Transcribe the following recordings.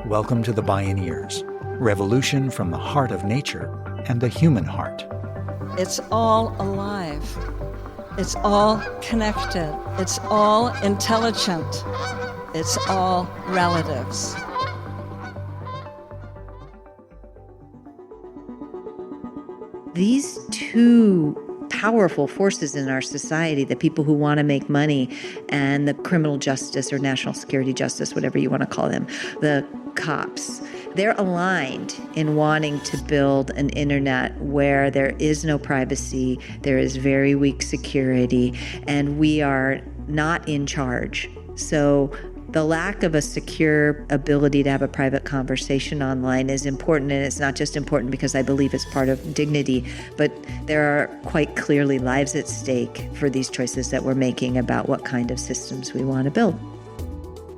Welcome to the Bioneers, revolution from the heart of nature and the human heart. It's all alive. It's all connected. It's all intelligent. It's all relatives. These two powerful forces in our society, the people who want to make money and the criminal justice or national security justice, whatever you want to call them, the cops, they're aligned in wanting to build an internet where there is no privacy, there is very weak security, and we are not in charge. So the lack of a secure ability to have a private conversation online is important, and it's not just important because I believe it's part of dignity, but there are quite clearly lives at stake for these choices that we're making about what kind of systems we want to build.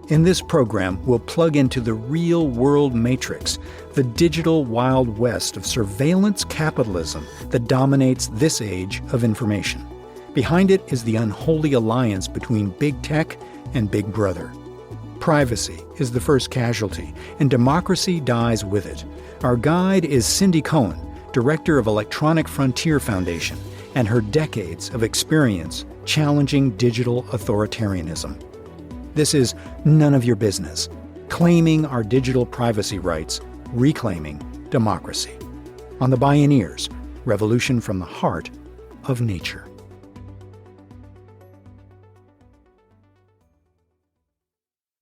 In this program, we'll plug into the real-world matrix, the digital Wild West of surveillance capitalism that dominates this age of information. Behind it is the unholy alliance between big tech and Big Brother. Privacy is the first casualty, and democracy dies with it. Our guide is Cindy Cohn, director of Electronic Frontier Foundation, and her decades of experience challenging digital authoritarianism. This is None of Your Business, claiming our digital privacy rights, reclaiming democracy. On the Bioneers, revolution from the heart of nature.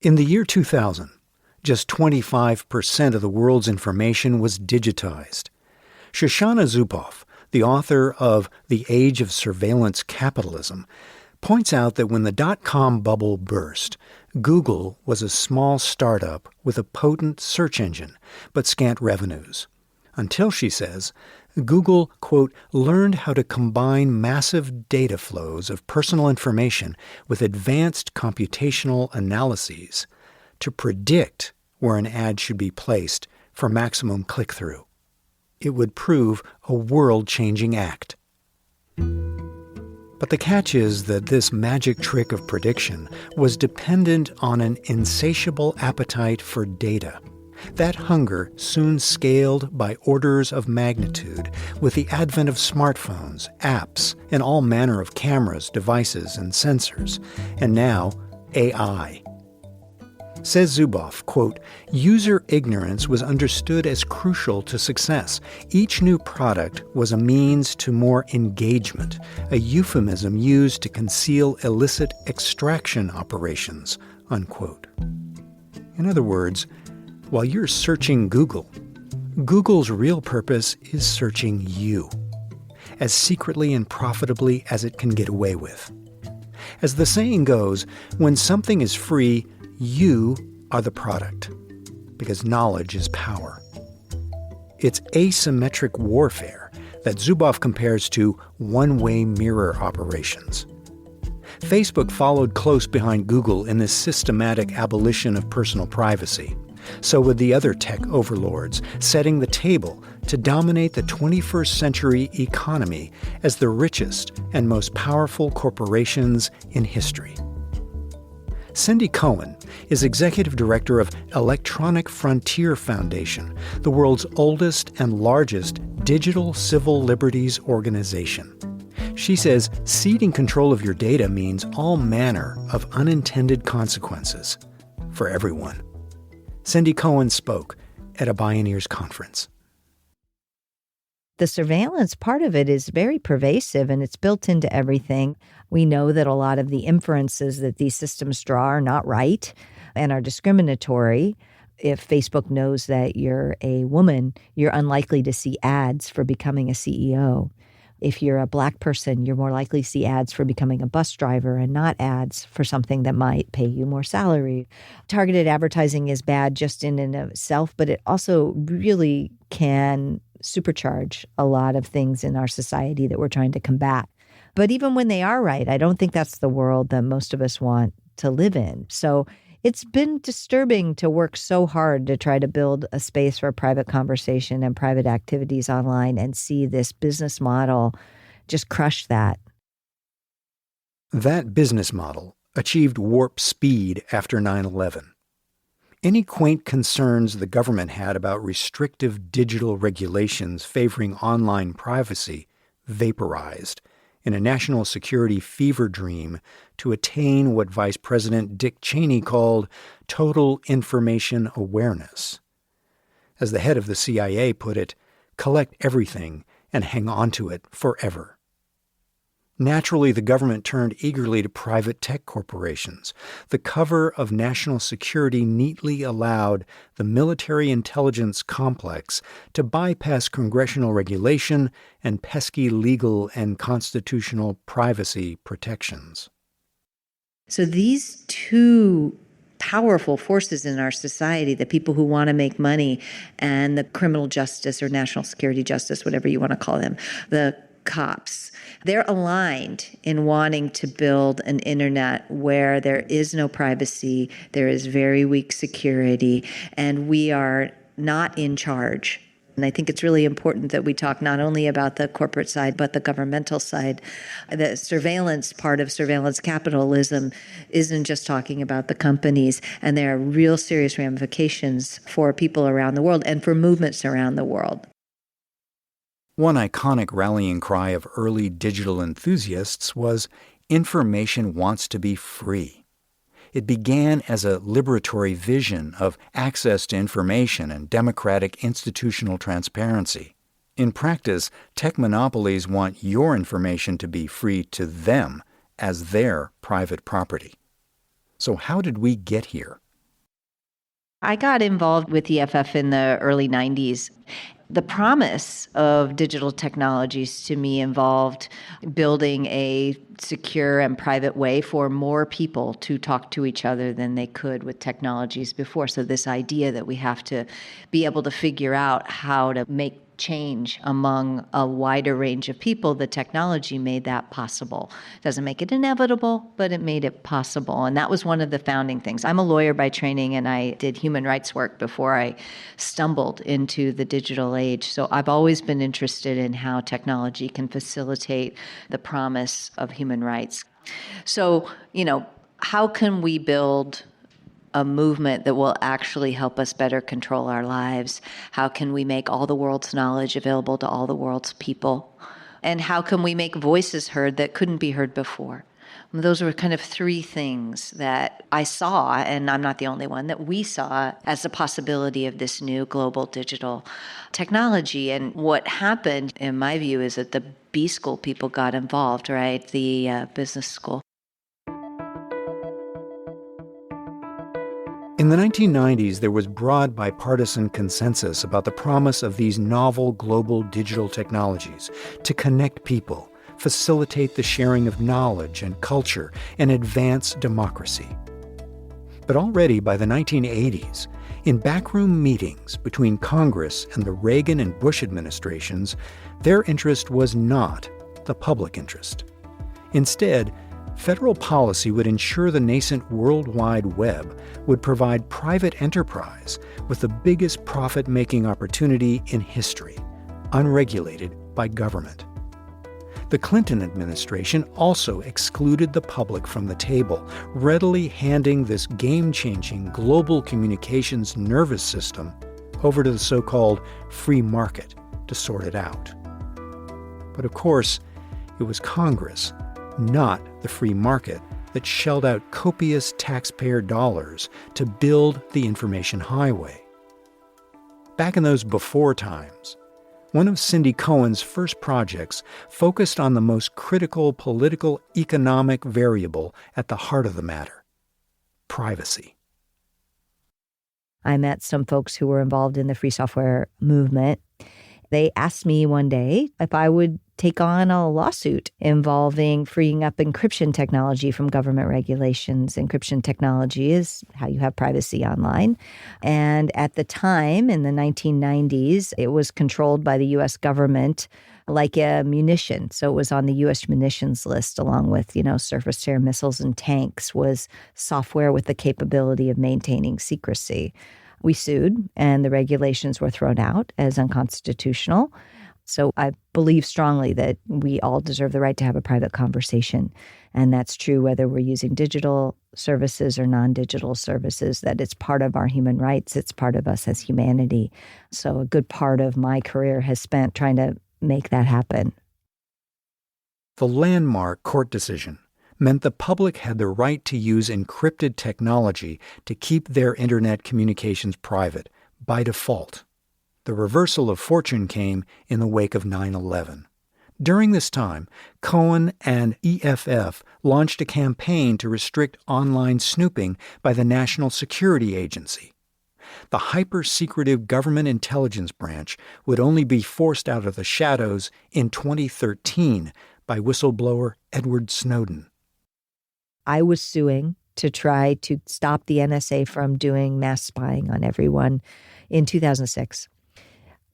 In the year 2000, just 25% of the world's information was digitized. Shoshana Zuboff, the author of The Age of Surveillance Capitalism, points out that when the dot-com bubble burst, Google was a small startup with a potent search engine, but scant revenues. Until, she says, Google, quote, learned how to combine massive data flows of personal information with advanced computational analyses to predict where an ad should be placed for maximum click-through. It would prove a world-changing act. But the catch is that this magic trick of prediction was dependent on an insatiable appetite for data. That hunger soon scaled by orders of magnitude with the advent of smartphones, apps, and all manner of cameras, devices, and sensors, and now AI. Says Zuboff, quote, user ignorance was understood as crucial to success. Each new product was a means to more engagement, a euphemism used to conceal illicit extraction operations, unquote. In other words, while you're searching Google, Google's real purpose is searching you, as secretly and profitably as it can get away with. As the saying goes, when something is free, you are the product, because knowledge is power. It's asymmetric warfare that Zuboff compares to one-way mirror operations. Facebook followed close behind Google in this systematic abolition of personal privacy. So would the other tech overlords, setting the table to dominate the 21st century economy as the richest and most powerful corporations in history. Cindy Cohn is executive director of Electronic Frontier Foundation, the world's oldest and largest digital civil liberties organization. She says ceding control of your data means all manner of unintended consequences for everyone. Cindy Cohn spoke at a Bioneers conference. The surveillance part of it is very pervasive, and it's built into everything. We know that a lot of the inferences that these systems draw are not right and are discriminatory. If Facebook knows that you're a woman, you're unlikely to see ads for becoming a CEO. If you're a Black person, you're more likely to see ads for becoming a bus driver and not ads for something that might pay you more salary. Targeted advertising is bad just in and of itself, but it also really can supercharge a lot of things in our society that we're trying to combat. But even when they are right, I don't think that's the world that most of us want to live in. So it's been disturbing to work so hard to try to build a space for private conversation and private activities online and see this business model just crush that. That business model achieved warp speed after 9/11. Any quaint concerns the government had about restrictive digital regulations favoring online privacy vaporized in a national security fever dream to attain what Vice President Dick Cheney called total information awareness. As the head of the CIA put it, collect everything and hang on to it forever. Naturally, the government turned eagerly to private tech corporations. The cover of national security neatly allowed the military intelligence complex to bypass congressional regulation and pesky legal and constitutional privacy protections. So these two powerful forces in our society, the people who want to make money and the criminal justice or national security justice, whatever you want to call them, the cops, they're aligned in wanting to build an internet where there is no privacy, there is very weak security, and we are not in charge. And I think it's really important that we talk not only about the corporate side, but the governmental side. The surveillance part of surveillance capitalism isn't just talking about the companies, and there are real serious ramifications for people around the world and for movements around the world. One iconic rallying cry of early digital enthusiasts was, "Information wants to be free." It began as a liberatory vision of access to information and democratic institutional transparency. In practice, tech monopolies want your information to be free to them as their private property. So how did we get here? I got involved with EFF in the early 90s. The promise of digital technologies to me involved building a secure and private way for more people to talk to each other than they could with technologies before. So this idea that we have to be able to figure out how to make change among a wider range of people, the technology made that possible. Doesn't make it inevitable, but it made it possible. And that was one of the founding things. I'm a lawyer by training, and I did human rights work before I stumbled into the digital age. So I've always been interested in how technology can facilitate the promise of human rights. So, how can we build a movement that will actually help us better control our lives? How can we make all the world's knowledge available to all the world's people? And how can we make voices heard that couldn't be heard before? Those were kind of three things that I saw, and I'm not the only one, that we saw as a possibility of this new global digital technology. And what happened, in my view, is that the B school people got involved, right? The business school. In the 1990s, there was broad bipartisan consensus about the promise of these novel global digital technologies to connect people, facilitate the sharing of knowledge and culture, and advance democracy. But already by the 1980s, in backroom meetings between Congress and the Reagan and Bush administrations, their interest was not the public interest. Instead, federal policy would ensure the nascent World Wide Web would provide private enterprise with the biggest profit-making opportunity in history, unregulated by government. The Clinton administration also excluded the public from the table, readily handing this game-changing global communications nervous system over to the so-called free market to sort it out. But of course, it was Congress, not the free market, that shelled out copious taxpayer dollars to build the information highway. Back in those before times, one of Cindy Cohn's first projects focused on the most critical political economic variable at the heart of the matter: privacy. I met some folks who were involved in the free software movement. They asked me one day if I would take on a lawsuit involving freeing up encryption technology from government regulations. Encryption technology is how you have privacy online. And at the time, in the 1990s, it was controlled by the U.S. government like a munition. So it was on the U.S. munitions list, along with, surface-to-air missiles and tanks, was software with the capability of maintaining secrecy. We sued, and the regulations were thrown out as unconstitutional. So I've believe strongly that we all deserve the right to have a private conversation. And that's true whether we're using digital services or non-digital services, that it's part of our human rights. It's part of us as humanity. So a good part of my career has spent trying to make that happen. The landmark court decision meant the public had the right to use encrypted technology to keep their internet communications private by default. The reversal of fortune came in the wake of 9/11. During this time, Cohen and EFF launched a campaign to restrict online snooping by the National Security Agency. The hyper-secretive government intelligence branch would only be forced out of the shadows in 2013 by whistleblower Edward Snowden. I was suing to try to stop the NSA from doing mass spying on everyone in 2006.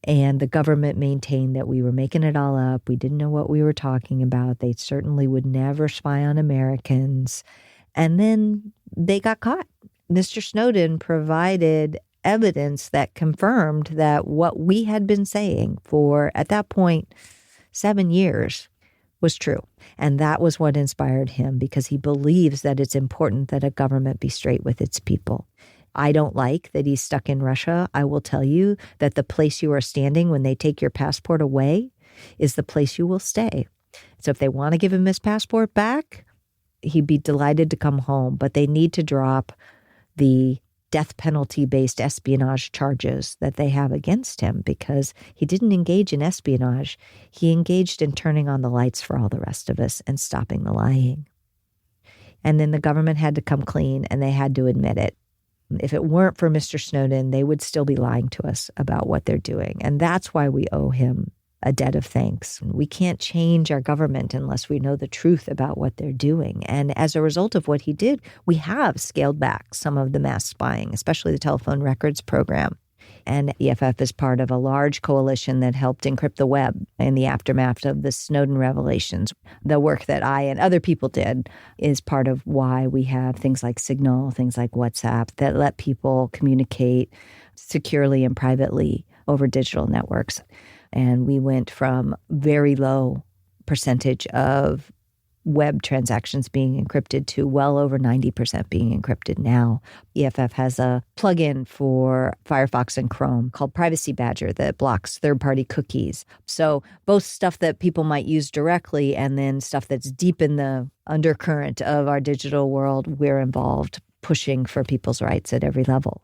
And the government maintained that we were making it all up. We didn't know what we were talking about. They certainly would never spy on Americans. And then they got caught. Mr. Snowden provided evidence that confirmed that what we had been saying for, at that point, 7 years was true. And that was what inspired him, because he believes that it's important that a government be straight with its people. I don't like that he's stuck in Russia. I will tell you that the place you are standing when they take your passport away is the place you will stay. So if they want to give him his passport back, he'd be delighted to come home. But they need to drop the death penalty-based espionage charges that they have against him, because he didn't engage in espionage. He engaged in turning on the lights for all the rest of us and stopping the lying. And then the government had to come clean, and they had to admit it. If it weren't for Mr. Snowden, they would still be lying to us about what they're doing. And that's why we owe him a debt of thanks. We can't change our government unless we know the truth about what they're doing. And as a result of what he did, we have scaled back some of the mass spying, especially the telephone records program. And EFF is part of a large coalition that helped encrypt the web in the aftermath of the Snowden revelations. The work that I and other people did is part of why we have things like Signal, things like WhatsApp, that let people communicate securely and privately over digital networks. And we went from very low percentage of web transactions being encrypted to well over 90% being encrypted now. EFF has a plugin for Firefox and Chrome called Privacy Badger that blocks third-party cookies. So both stuff that people might use directly and then stuff that's deep in the undercurrent of our digital world, we're involved pushing for people's rights at every level.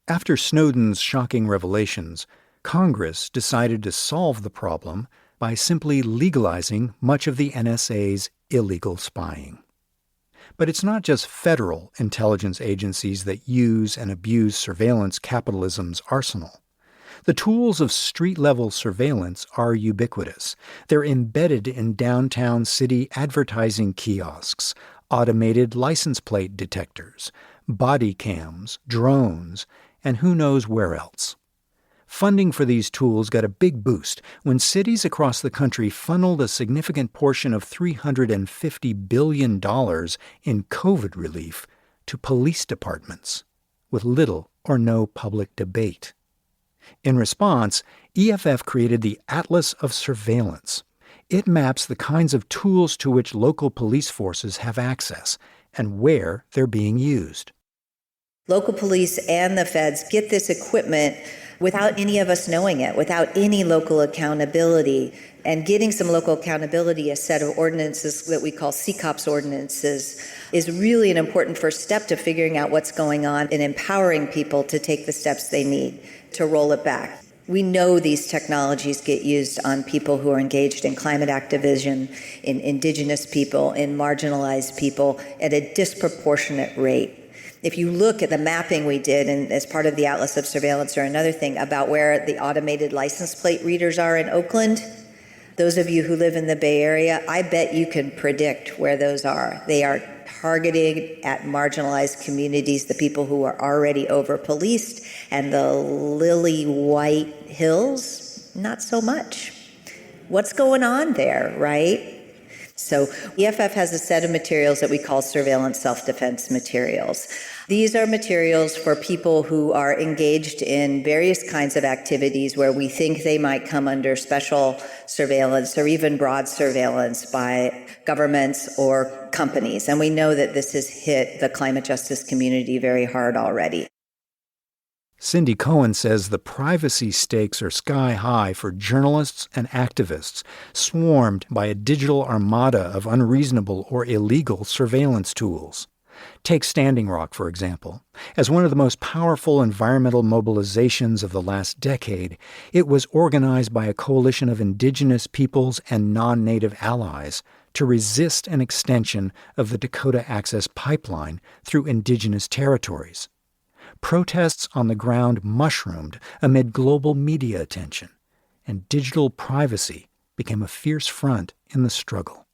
After Snowden's shocking revelations, Congress decided to solve the problem by simply legalizing much of the NSA's illegal spying. But it's not just federal intelligence agencies that use and abuse surveillance capitalism's arsenal. The tools of street-level surveillance are ubiquitous. They're embedded in downtown city advertising kiosks, automated license plate detectors, body cams, drones, and who knows where else. Funding for these tools got a big boost when cities across the country funneled a significant portion of $350 billion in COVID relief to police departments, with little or no public debate. In response, EFF created the Atlas of Surveillance. It maps the kinds of tools to which local police forces have access and where they're being used. Local police and the feds get this equipment without any of us knowing it, without any local accountability. And getting some local accountability, a set of ordinances that we call CCOPS ordinances, is really an important first step to figuring out what's going on and empowering people to take the steps they need to roll it back. We know these technologies get used on people who are engaged in climate activism, in indigenous people, in marginalized people at a disproportionate rate. If you look at the mapping we did, and as part of the Atlas of Surveillance or another thing about where the automated license plate readers are in Oakland, those of you who live in the Bay Area, I bet you can predict where those are. They are targeted at marginalized communities, the people who are already over-policed, and the lily white hills, not so much. What's going on there, right? So EFF has a set of materials that we call surveillance self-defense materials. These are materials for people who are engaged in various kinds of activities where we think they might come under special surveillance or even broad surveillance by governments or companies. And we know that this has hit the climate justice community very hard already. Cindy Cohn says the privacy stakes are sky high for journalists and activists swarmed by a digital armada of unreasonable or illegal surveillance tools. Take Standing Rock, for example. As one of the most powerful environmental mobilizations of the last decade, it was organized by a coalition of indigenous peoples and non-native allies to resist an extension of the Dakota Access Pipeline through indigenous territories. Protests on the ground mushroomed amid global media attention, and digital privacy became a fierce front in the struggle.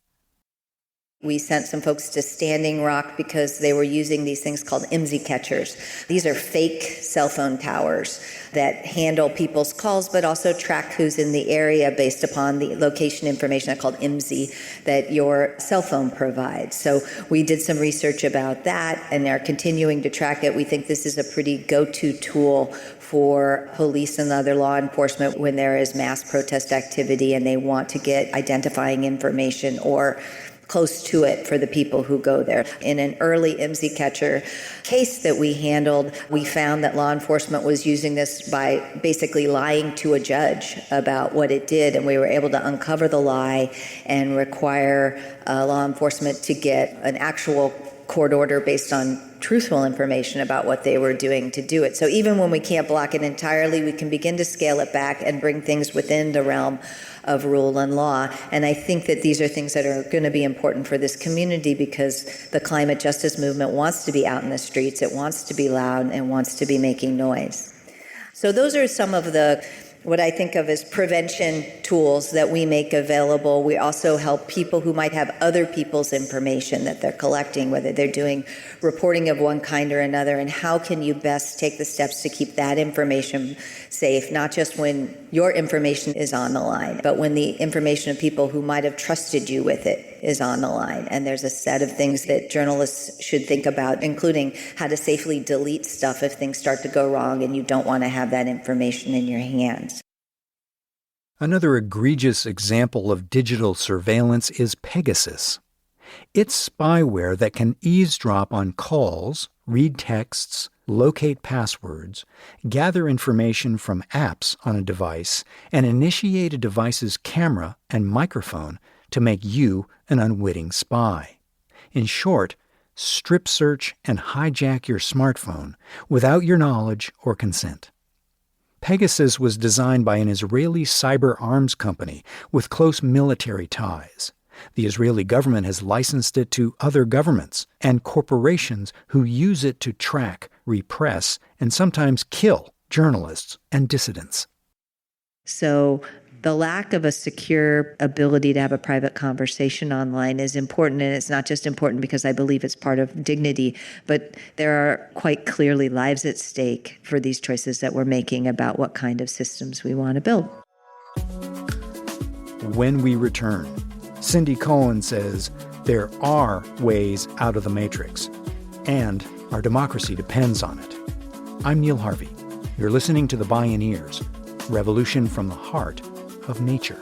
We sent some folks to Standing Rock because they were using these things called IMSI catchers. These are fake cell phone towers that handle people's calls, but also track who's in the area based upon the location information called IMSI that your cell phone provides. So we did some research about that and are continuing to track it. We think this is a pretty go-to tool for police and other law enforcement when there is mass protest activity and they want to get identifying information or close to it for the people who go there. In an early IMSI catcher case that we handled, we found that law enforcement was using this by basically lying to a judge about what it did, and we were able to uncover the lie and require law enforcement to get an actual court order based on truthful information about what they were doing to do it. So even when we can't block it entirely, we can begin to scale it back and bring things within the realm of rule and law. And I think that these are things that are going to be important for this community because the climate justice movement wants to be out in the streets, it wants to be loud, and wants to be making noise. So those are some of the what I think of as prevention tools that we make available. We also help people who might have other people's information that they're collecting, whether they're doing reporting of one kind or another, and how can you best take the steps to keep that information safe, not just when your information is on the line, but when the information of people who might have trusted you with it is on the line. And there's a set of things that journalists should think about, including how to safely delete stuff if things start to go wrong and you don't want to have that information in your hands. Another egregious example of digital surveillance is Pegasus. It's spyware that can eavesdrop on calls, read texts, locate passwords, gather information from apps on a device, and initiate a device's camera and microphone to make you an unwitting spy. In short, strip search and hijack your smartphone without your knowledge or consent. Pegasus was designed by an Israeli cyber arms company with close military ties. The Israeli government has licensed it to other governments and corporations who use it to track, repress, and sometimes kill journalists and dissidents. So the lack of a secure ability to have a private conversation online is important, and it's not just important because I believe it's part of dignity, but there are quite clearly lives at stake for these choices that we're making about what kind of systems we want to build. When we return, Cindy Cohn says there are ways out of the matrix, and our democracy depends on it. I'm Neil Harvey. You're listening to the Bioneers, Revolution from the Heart of Nature.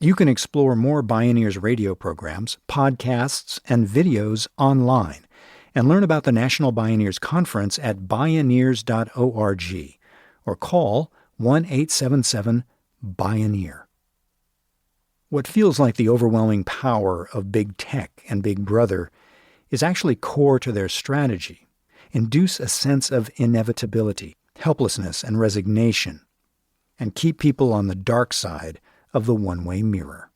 You can explore more Bioneers radio programs, podcasts, and videos online, and learn about the National Bioneers Conference at bioneers.org, or call 1-877-BIONEER. What feels like the overwhelming power of big tech and Big Brother is actually core to their strategy. Induce a sense of inevitability, helplessness, and resignation, and keep people on the dark side of the one-way mirror.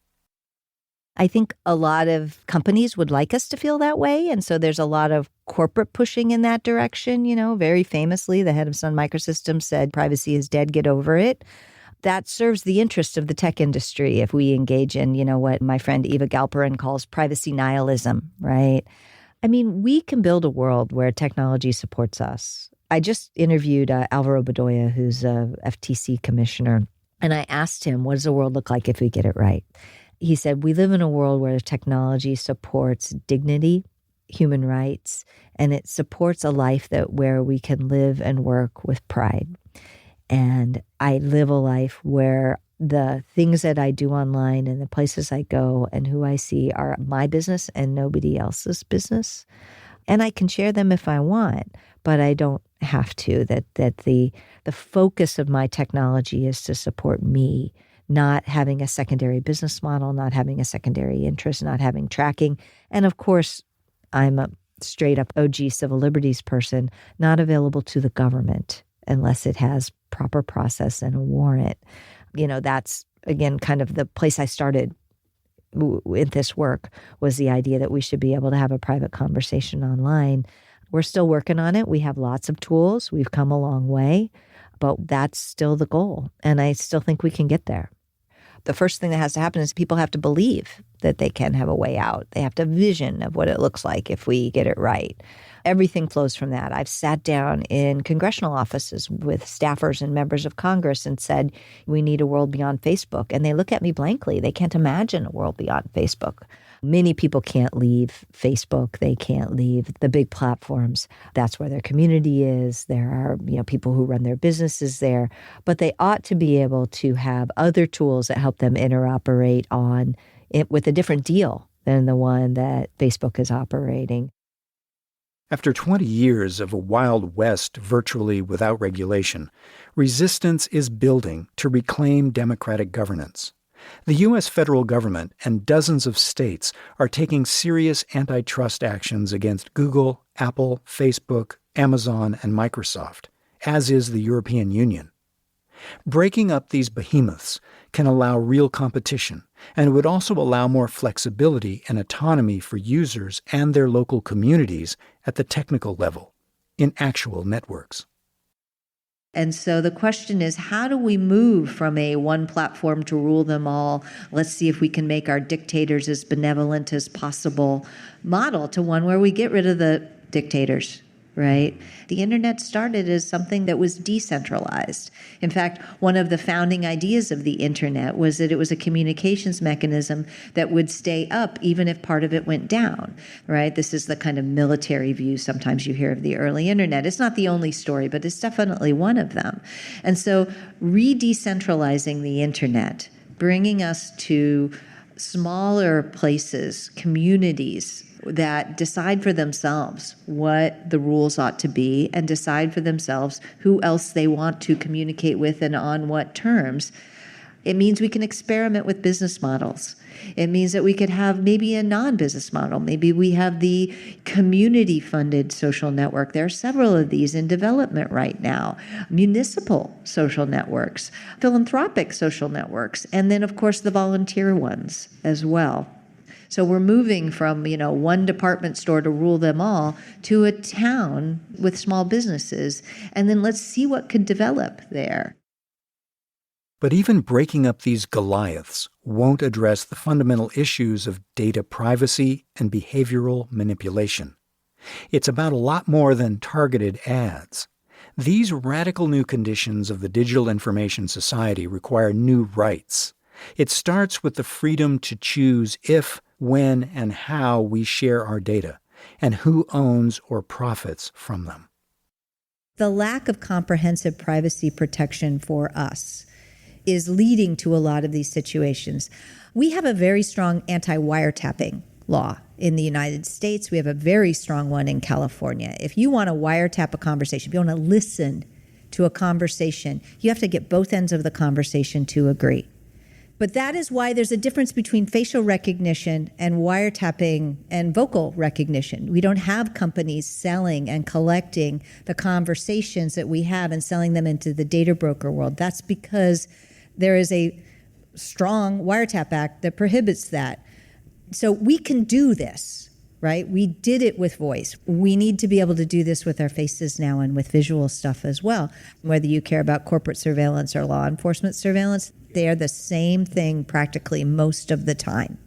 I think a lot of companies would like us to feel that way. And so there's a lot of corporate pushing in that direction. You know, very famously, the head of Sun Microsystems said, privacy is dead, get over it. That serves the interest of the tech industry if we engage in, you know, what my friend Eva Galperin calls privacy nihilism, right? I mean, we can build a world where technology supports us. I just interviewed Alvaro Bedoya, who's a FTC commissioner, and I asked him, what does the world look like if we get it right? He said, we live in a world where technology supports dignity, human rights, and it supports a life where we can live and work with pride. And I live a life where the things that I do online and the places I go and who I see are my business and nobody else's business. And I can share them if I want, but I don't have to. That the focus of my technology is to support me, not having a secondary business model, not having a secondary interest, not having tracking. And of course, I'm a straight up OG civil liberties person, not available to the government unless it has proper process and a warrant. You know, that's, again, kind of the place I started with this work, was the idea that we should be able to have a private conversation online. We're still working on it. We have lots of tools. We've come a long way, but that's still the goal. And I still think we can get there. The first thing that has to happen is people have to believe that they can have a way out. They have to have a vision of what it looks like if we get it right. Everything flows from that. I've sat down in congressional offices with staffers and members of Congress and said, we need a world beyond Facebook. And they look at me blankly. They can't imagine a world beyond Facebook. Many people can't leave Facebook. They can't leave the big platforms. That's where their community is. There are, you know, people who run their businesses there. But they ought to be able to have other tools that help them interoperate on it with a different deal than the one that Facebook is operating. After 20 years of a Wild West virtually without regulation, resistance is building to reclaim democratic governance. The U.S. federal government and dozens of states are taking serious antitrust actions against Google, Apple, Facebook, Amazon, and Microsoft, as is the European Union. Breaking up these behemoths can allow real competition, and it would also allow more flexibility and autonomy for users and their local communities at the technical level, in actual networks. And so the question is, how do we move from a one platform to rule them all, let's see if we can make our dictators as benevolent as possible model to one where we get rid of the dictators, right? The internet started as something that was decentralized. In fact, one of the founding ideas of the internet was that it was a communications mechanism that would stay up even if part of it went down, right? This is the kind of military view sometimes you hear of the early internet. It's not the only story, but it's definitely one of them. And so re-decentralizing the internet, bringing us to smaller places, communities that decide for themselves what the rules ought to be and decide for themselves who else they want to communicate with and on what terms. It means we can experiment with business models. It means that we could have maybe a non-business model. Maybe we have the community-funded social network. There are several of these in development right now. Municipal social networks, philanthropic social networks, and then, of course, the volunteer ones as well. So we're moving from, one department store to rule them all to a town with small businesses. And then let's see what could develop there. But even breaking up these Goliaths won't address the fundamental issues of data privacy and behavioral manipulation. It's about a lot more than targeted ads. These radical new conditions of the digital information society require new rights. It starts with the freedom to choose if, when, and how we share our data, and who owns or profits from them. The lack of comprehensive privacy protection for us is leading to a lot of these situations. We have a very strong anti-wiretapping law in the United States. We have a very strong one in California. If you want to wiretap a conversation, if you want to listen to a conversation, you have to get both ends of the conversation to agree. But that is why there's a difference between facial recognition and wiretapping and vocal recognition. We don't have companies selling and collecting the conversations that we have and selling them into the data broker world. That's because there is a strong wiretap act that prohibits that. So we can do this, right? We did it with voice. We need to be able to do this with our faces now and with visual stuff as well. Whether you care about corporate surveillance or law enforcement surveillance, they are the same thing practically most of the time.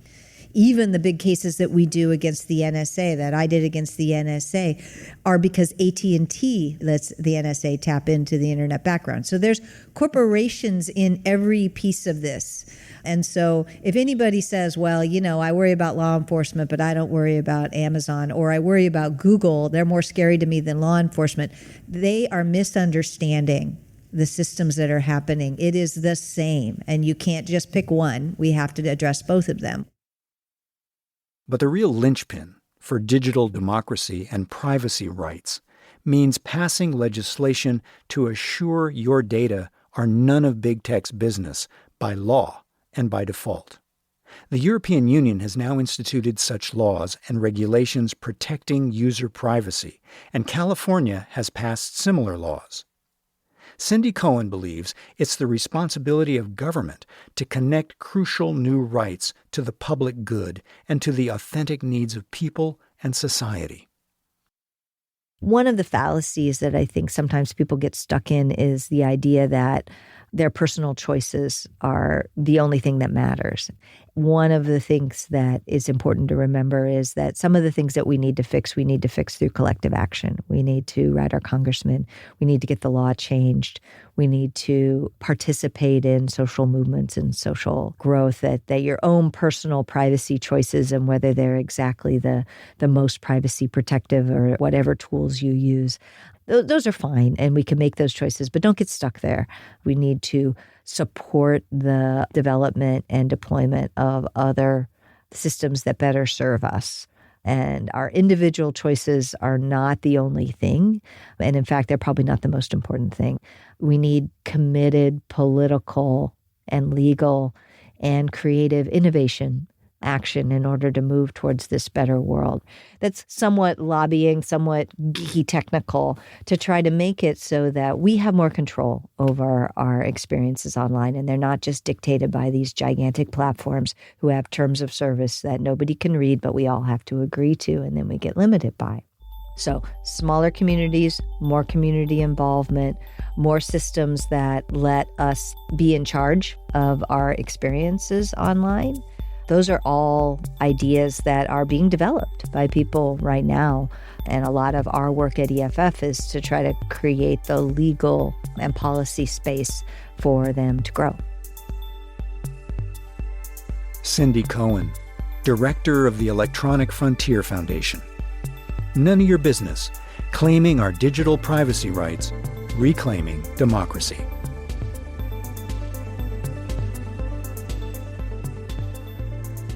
Even the big cases that we do against the NSA, that I did against the NSA, are because AT&T lets the NSA tap into the internet background. So there's corporations in every piece of this. And so if anybody says, well, I worry about law enforcement, but I don't worry about Amazon, or I worry about Google, they're more scary to me than law enforcement, they are misunderstanding the systems that are happening. It is the same, and you can't just pick one. We have to address both of them. But the real linchpin for digital democracy and privacy rights means passing legislation to assure your data are none of big tech's business by law and by default. The European Union has now instituted such laws and regulations protecting user privacy, and California has passed similar laws. Cindy Cohn believes it's the responsibility of government to connect crucial new rights to the public good and to the authentic needs of people and society. One of the fallacies that I think sometimes people get stuck in is the idea that their personal choices are the only thing that matters. One of the things that is important to remember is that some of the things that we need to fix through collective action. We need to write our congressmen. We need to get the law changed. We need to participate in social movements and social growth, that your own personal privacy choices and whether they're exactly the most privacy protective or whatever tools you use, those are fine, and we can make those choices, but don't get stuck there. We need to support the development and deployment of other systems that better serve us. And our individual choices are not the only thing. And in fact, they're probably not the most important thing. We need committed political and legal and creative innovation action in order to move towards this better world. That's somewhat lobbying, somewhat geeky technical, to try to make it so that we have more control over our experiences online, and they're not just dictated by these gigantic platforms who have terms of service that nobody can read, but we all have to agree to, and then we get limited by. So smaller communities, more community involvement, more systems that let us be in charge of our experiences online. Those are all ideas that are being developed by people right now. And a lot of our work at EFF is to try to create the legal and policy space for them to grow. Cindy Cohn, Director of the Electronic Frontier Foundation. None of your business. Claiming our digital privacy rights, reclaiming democracy.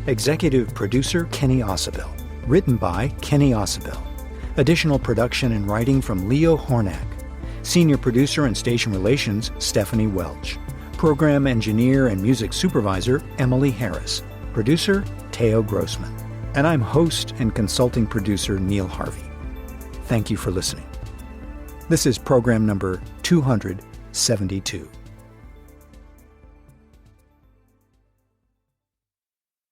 Executive Producer Kenny Ausubel. Written by Kenny Ausubel. Additional production and writing from Leo Hornak. Senior Producer and Station Relations Stephanie Welch. Program Engineer and Music Supervisor Emily Harris. Producer Teo Grossman. And I'm host and consulting producer Neil Harvey. Thank you for listening. This is program number 272.